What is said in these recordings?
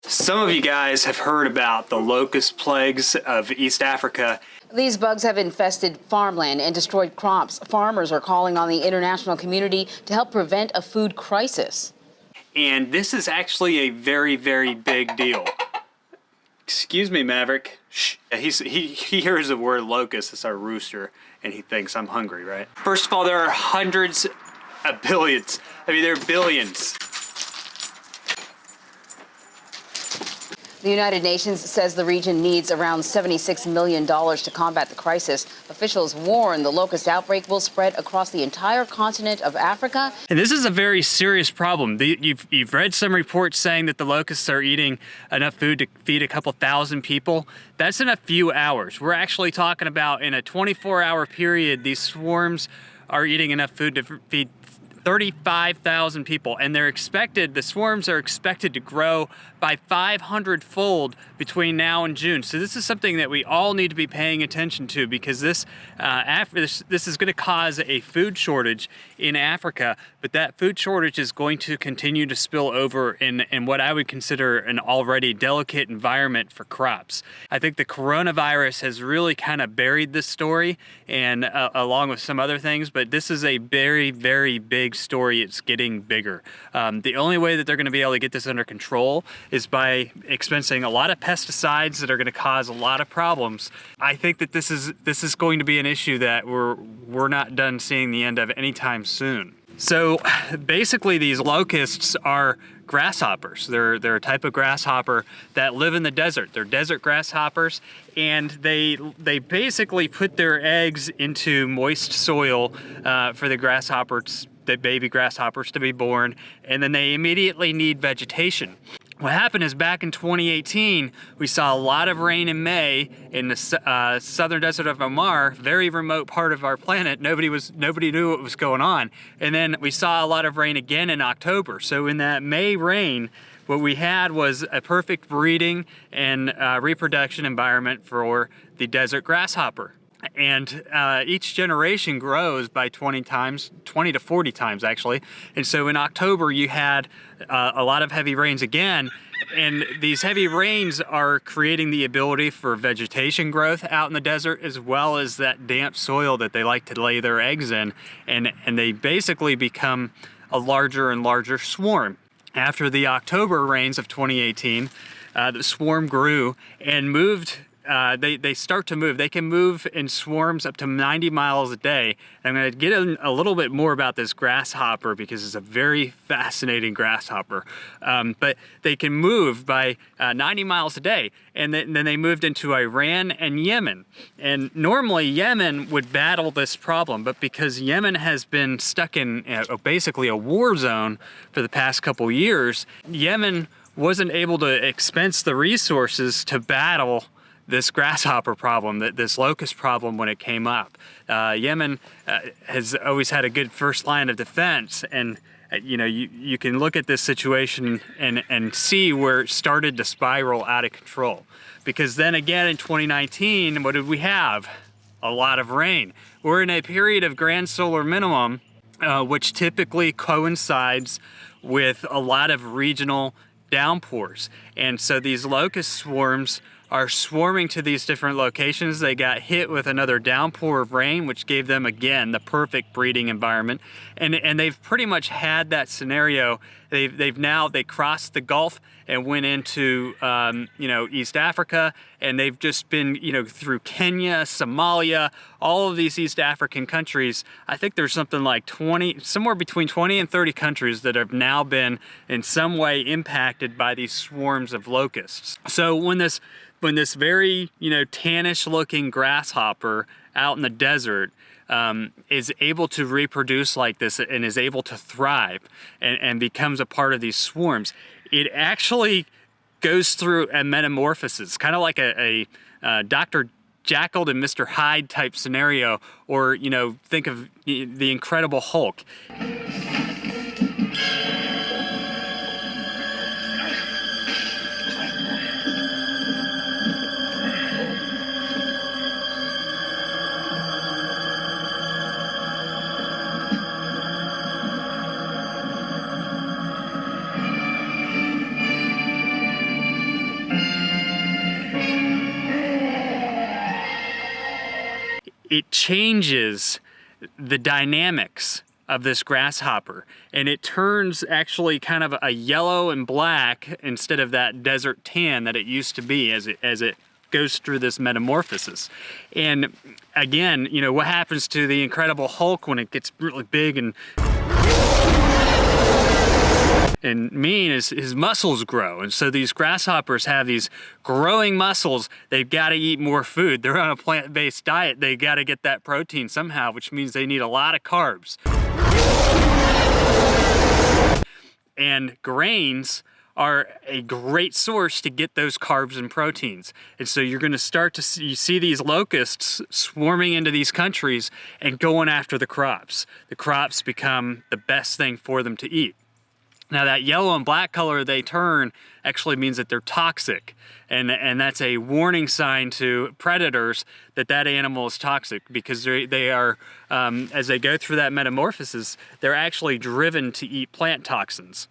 Some of you guys have heard about the locust plagues of East Africa. These bugs have infested farmland and destroyed crops. Farmers are calling on the international community to help prevent a food crisis. And this is actually a very, very big deal. Excuse me, Maverick. Shh. He hears the word locust, it's our rooster, and he thinks I'm hungry, right? First of all, there are hundreds of billions. I mean, there are billions. The United Nations says the region needs around $76 million to combat the crisis. Officials warn the locust outbreak will spread across the entire continent of Africa. And this is a very serious problem. You've read some reports saying that the locusts are eating enough food to feed a couple thousand people. That's in a few hours. We're actually talking about in a 24-hour period, these swarms are eating enough food to feed 35,000 people, and the swarms are expected to grow by 500-fold between now and June. So this is something that we all need to be paying attention to, because this is going to cause a food shortage in Africa, but that food shortage is going to continue to spill over in what I would consider an already delicate environment for crops. I think the coronavirus has really kind of buried this story, and along with some other things, but this is a very, very big story. It's getting bigger. The only way that they're going to be able to get this under control is by expensing a lot of pesticides that are going to cause a lot of problems. I think that this is going to be an issue that we're not done seeing the end of anytime soon. So basically, these locusts are grasshoppers. They're a type of grasshopper that live in the desert. They're desert grasshoppers, and they basically put their eggs into moist soil for the baby grasshoppers to be born, and then they immediately need vegetation. What happened is back in 2018, we saw a lot of rain in May in the southern desert of Oman, very remote part of our planet. Nobody knew what was going on. And then we saw a lot of rain again in October. So in that May rain, what we had was a perfect breeding and reproduction environment for the desert grasshopper. And each generation grows by 20 to 40 times actually. And so in October you had a lot of heavy rains again, and these heavy rains are creating the ability for vegetation growth out in the desert, as well as that damp soil that they like to lay their eggs in, and they basically become a larger and larger swarm. After the October rains of 2018, the swarm grew and moved. They start to move. They can move in swarms up to 90 miles a day. I'm going to get a little bit more about this grasshopper because it's a very fascinating grasshopper. But they can move by 90 miles a day. And then they moved into Iran and Yemen. And normally Yemen would battle this problem, but because Yemen has been stuck in basically a war zone for the past couple years, Yemen wasn't able to expense the resources to battle this grasshopper problem, this locust problem when it came up. Yemen has always had a good first line of defense, and you can look at this situation and see where it started to spiral out of control. Because then again in 2019, what did we have? A lot of rain. We're in a period of grand solar minimum, which typically coincides with a lot of regional downpours. And so these locust swarms are swarming to these different locations. They got hit with another downpour of rain, which gave them, again, the perfect breeding environment. And they've pretty much had that scenario. They crossed the Gulf and went into, East Africa, and they've just been, through Kenya, Somalia, all of these East African countries. I think there's something like somewhere between 20 and 30 countries that have now been in some way impacted by these swarms of locusts. So when this very, tannish looking grasshopper out in the desert is able to reproduce like this and is able to thrive and becomes a part of these swarms, it actually goes through a metamorphosis, kind of like a Dr. Jekyll and Mr. Hyde type scenario, or, think of the Incredible Hulk. it changes the dynamics of this grasshopper, and it turns actually kind of a yellow and black instead of that desert tan that it used to be as it goes through this metamorphosis. And again, you know, what happens to the Incredible Hulk when it gets really big and mean is his muscles grow. And so these grasshoppers have these growing muscles. They've got to eat more food. They're on a plant-based diet. They got to get that protein somehow, which means they need a lot of carbs. And grains are a great source to get those carbs and proteins. And so you're going to start to see these locusts swarming into these countries and going after the crops. The crops become the best thing for them to eat. Now that yellow and black color they turn actually means that they're toxic, and that's a warning sign to predators that that animal is toxic, because they are, as they go through that metamorphosis, they're actually driven to eat plant toxins.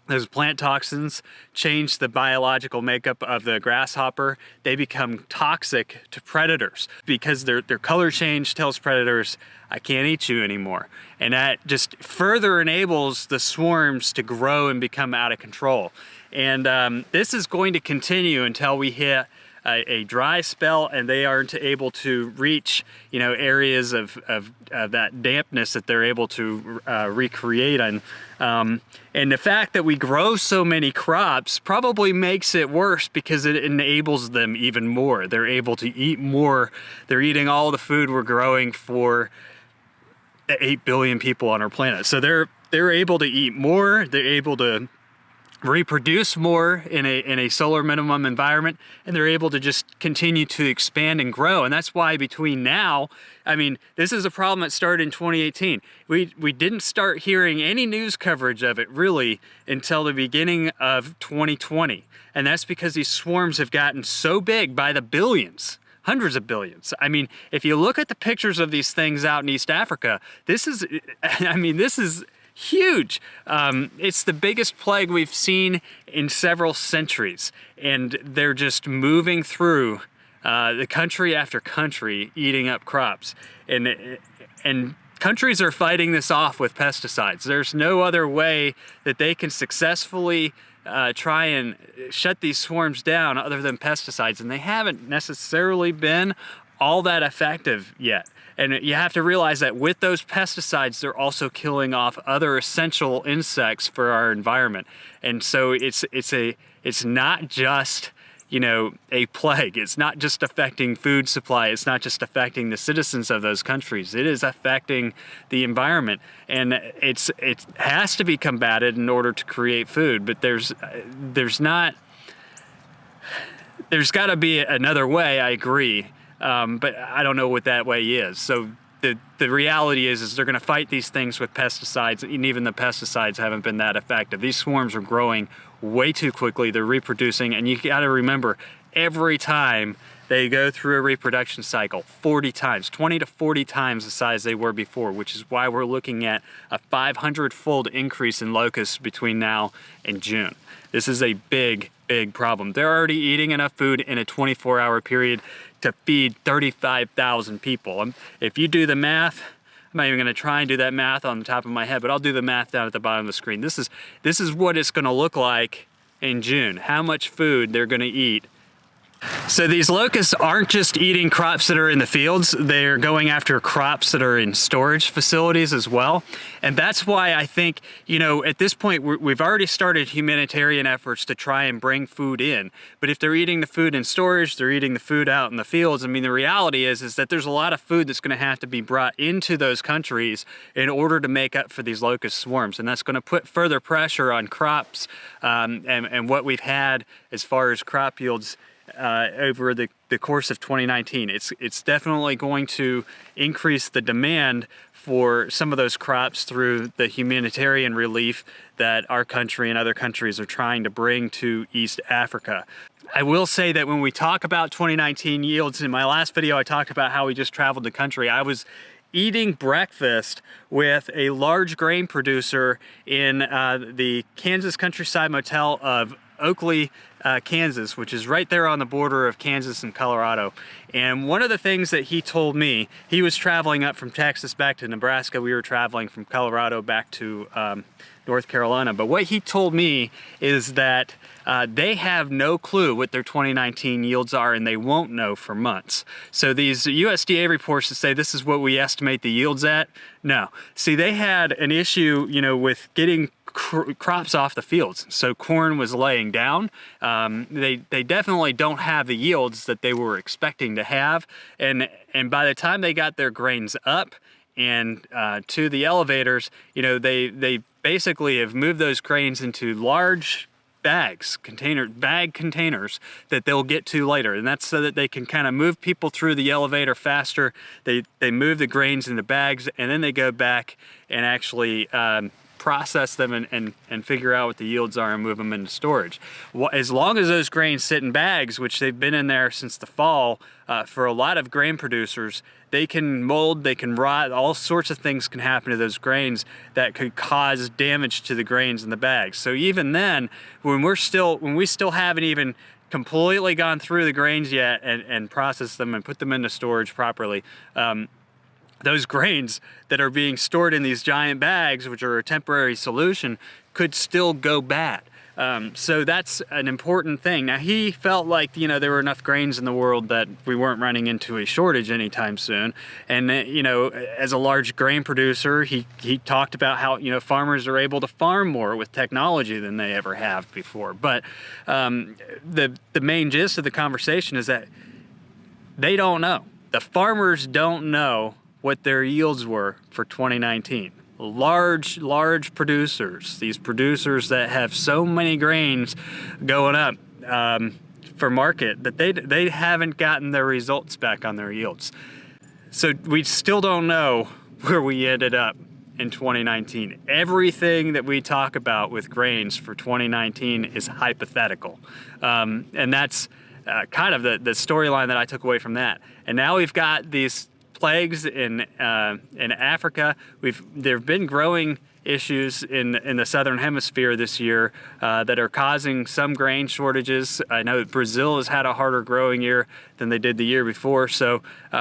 Those plant toxins change the biological makeup of the grasshopper. They become toxic to predators because their color change tells predators, I can't eat you anymore. And that just further enables the swarms to grow and become out of control. And this is going to continue until we hit a dry spell and they aren't able to reach, you know, areas of that dampness that they're able to recreate. And the fact that we grow so many crops probably makes it worse because it enables them even more. They're able to eat more. They're eating all the food we're growing for the 8 billion people on our planet. So they're able to eat more. They're able to reproduce more in a solar minimum environment, and they're able to just continue to expand and grow. And that's why between now, I mean, this is a problem that started in 2018. We didn't start hearing any news coverage of it really until the beginning of 2020. And that's because these swarms have gotten so big by the billions, hundreds of billions. I mean, if you look at the pictures of these things out in East Africa, this is huge. It's the biggest plague we've seen in several centuries, and they're just moving through the country after country, eating up crops. And countries are fighting this off with pesticides. There's no other way that they can successfully try and shut these swarms down other than pesticides, and they haven't necessarily been all that effective yet. And you have to realize that with those pesticides, they're also killing off other essential insects for our environment. And so it's not just, you know, a plague. It's not just affecting food supply. It's not just affecting the citizens of those countries. It is affecting the environment, and it has to be combated in order to create food. But there's got to be another way. I agree. But I don't know what that way is. So the reality is they're going to fight these things with pesticides, and even the pesticides haven't been that effective. These swarms are growing way too quickly. They're reproducing, and you got to remember, every time they go through a reproduction cycle, 40 times, 20 to 40 times the size they were before, which is why we're looking at a 500-fold increase in locusts between now and June. This is a big, big problem. They're already eating enough food in a 24-hour period to feed 35,000 people. If you do the math, I'm not even going to try and do that math on the top of my head, but I'll do the math down at the bottom of the screen. This is what it's going to look like in June, how much food they're going to eat. So these locusts aren't just eating crops that are in the fields, they're going after crops that are in storage facilities as well. And that's why I think, you know, at this point we've already started humanitarian efforts to try and bring food in. But if they're eating the food in storage, they're eating the food out in the fields, I mean, the reality is that there's a lot of food that's going to have to be brought into those countries in order to make up for these locust swarms. And that's going to put further pressure on crops and what we've had as far as crop yields over the course of 2019. It's definitely going to increase the demand for some of those crops through the humanitarian relief that our country and other countries are trying to bring to East Africa. I will say that when we talk about 2019 yields, in my last video I talked about how we just traveled the country. I was eating breakfast with a large grain producer in the Kansas Countryside Motel of Oakley, Kansas, which is right there on the border of Kansas and Colorado. And one of the things that he told me, he was traveling up from Texas back to Nebraska. We were traveling from Colorado back to North Carolina. But what he told me is that they have no clue what their 2019 yields are, and they won't know for months. So these USDA reports that say this is what we estimate the yields at, no. See, they had an issue, with getting crops off the fields. So corn was laying down. They definitely don't have the yields that they were expecting to have. And by the time they got their grains up and to the elevators, they basically have moved those grains into large bag containers that they'll get to later, and that's so that they can kind of move people through the elevator faster. They move the grains into bags, and then they go back and actually process them and figure out what the yields are and move them into storage. As long as those grains sit in bags, which they've been in there since the fall, for a lot of grain producers, they can mold, they can rot, all sorts of things can happen to those grains that could cause damage to the grains in the bags. So even then, when we still haven't even completely gone through the grains yet and processed them and put them into storage properly, those grains that are being stored in these giant bags, which are a temporary solution, could still go bad. So that's an important thing. Now, he felt like, there were enough grains in the world that we weren't running into a shortage anytime soon. And, as a large grain producer, he talked about how, farmers are able to farm more with technology than they ever have before. But the main gist of the conversation is that they don't know. The farmers don't know what their yields were for 2019. Large producers, these producers that have so many grains going up for market, that they haven't gotten their results back on their yields. So we still don't know where we ended up in 2019. Everything that we talk about with grains for 2019 is hypothetical. And that's kind of the storyline that I took away from that. And now we've got these plagues in Africa. There have been growing issues in the southern hemisphere this year that are causing some grain shortages. I know that Brazil has had a harder growing year than they did the year before. So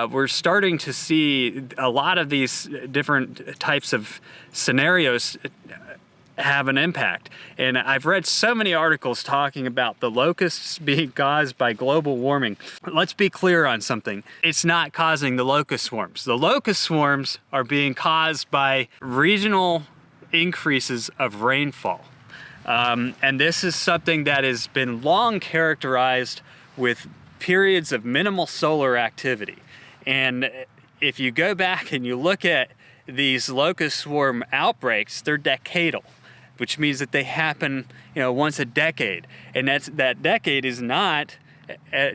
we're starting to see a lot of these different types of scenarios have an impact. And I've read so many articles talking about the locusts being caused by global warming. Let's be clear on something. It's not causing the locust swarms. The locust swarms are being caused by regional increases of rainfall. And this is something that has been long characterized with periods of minimal solar activity. And if you go back and you look at these locust swarm outbreaks, they're decadal, which means that they happen, once a decade. And that decade is not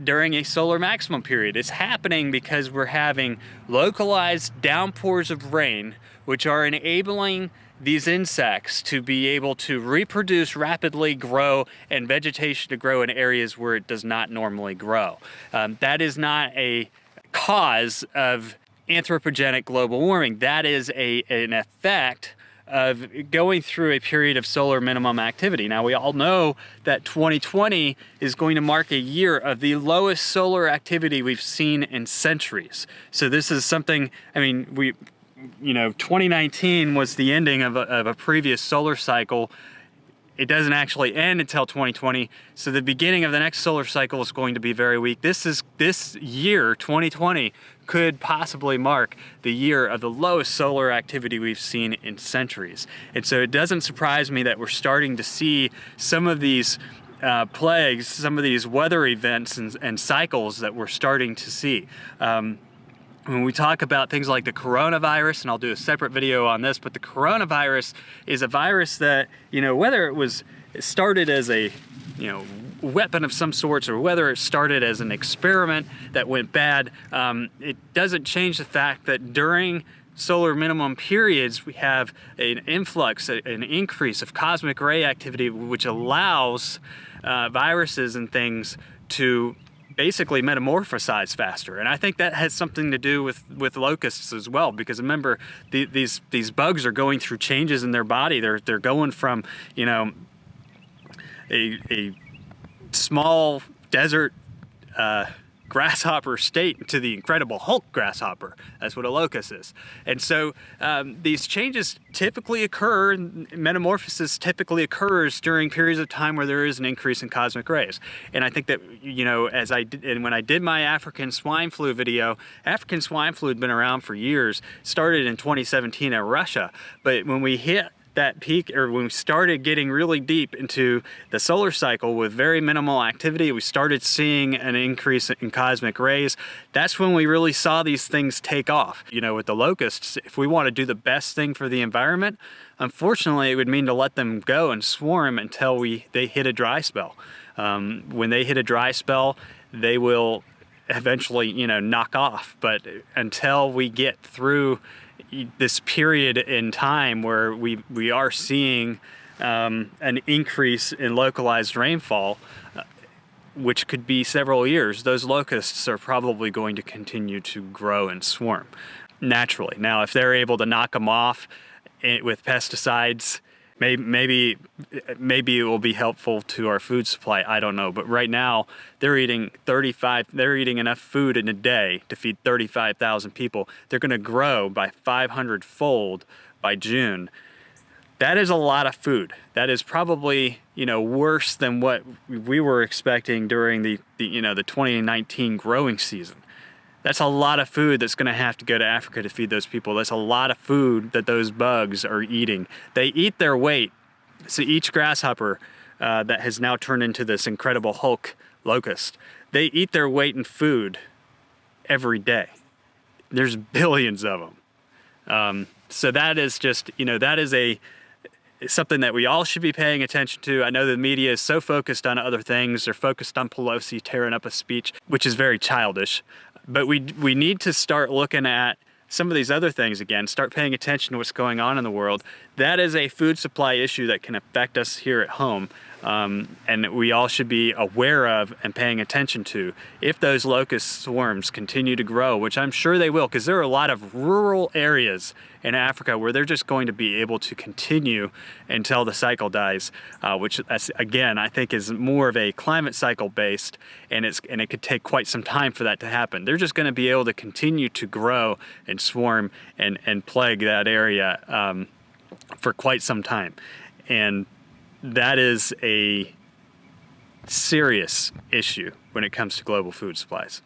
during a solar maximum period. It's happening because we're having localized downpours of rain, which are enabling these insects to be able to reproduce, rapidly grow, and vegetation to grow in areas where it does not normally grow. That is not a cause of anthropogenic global warming. That is an effect of going through a period of solar minimum activity. Now, we all know that 2020 is going to mark a year of the lowest solar activity we've seen in centuries. So this is something, 2019 was the ending of a previous solar cycle. It doesn't actually end until 2020, so the beginning of the next solar cycle is going to be very weak. This year, 2020, could possibly mark the year of the lowest solar activity we've seen in centuries. And so it doesn't surprise me that we're starting to see some of these plagues, some of these weather events and cycles that we're starting to see. When we talk about things like the coronavirus, and I'll do a separate video on this, but the coronavirus is a virus that, whether it started as a, weapon of some sorts, or whether it started as an experiment that went bad, it doesn't change the fact that during solar minimum periods, we have an influx, an increase of cosmic ray activity, which allows viruses and things to basically metamorphosize faster. And I think that has something to do with locusts as well, because remember, these bugs are going through changes in their body. They're going from, a small desert grasshopper state to the incredible Hulk grasshopper. That's what a locust is. And so these changes typically occur, metamorphosis typically occurs during periods of time where there is an increase in cosmic rays. And I think that, you know, as I did, and when I did my African swine flu video, African swine flu had been around for years, started in 2017 in Russia. But when we hit that peak, or when we started getting really deep into the solar cycle with very minimal activity, we started seeing an increase in cosmic rays. That's when we really saw these things take off. You know, with the locusts, if we want to do the best thing for the environment, unfortunately, it would mean to let them go and swarm until they hit a dry spell. When they hit a dry spell, they will eventually, you know, knock off. But until we get through this period in time where we are seeing an increase in localized rainfall, which could be several years, those locusts are probably going to continue to grow and swarm naturally. Now, if they're able to knock them off with pesticides, maybe it will be helpful to our food supply. I don't know. But right now, they're eating enough food in a day to feed 35,000 people. They're going to grow by 500-fold by June. That is a lot of food. That is probably, you know, worse than what we were expecting during the 2019 growing season. That's a lot of food that's going to have to go to Africa to feed those people. That's a lot of food that those bugs are eating. They eat their weight. So each grasshopper that has now turned into this incredible Hulk locust, they eat their weight in food every day. There's billions of them. So that is just, you know, that is something that we all should be paying attention to. I know the media is so focused on other things. They're focused on Pelosi tearing up a speech, which is very childish. But we need to start looking at some of these other things again, start paying attention to what's going on in the world. That is a food supply issue that can affect us here at home. And we all should be aware of and paying attention to. If those locust swarms continue to grow, which I'm sure they will, because there are a lot of rural areas in Africa where they're just going to be able to continue until the cycle dies, which again, I think is more of a climate cycle based, and it could take quite some time for that to happen. They're just going to be able to continue to grow and swarm and plague that area for quite some time. And that is a serious issue when it comes to global food supplies.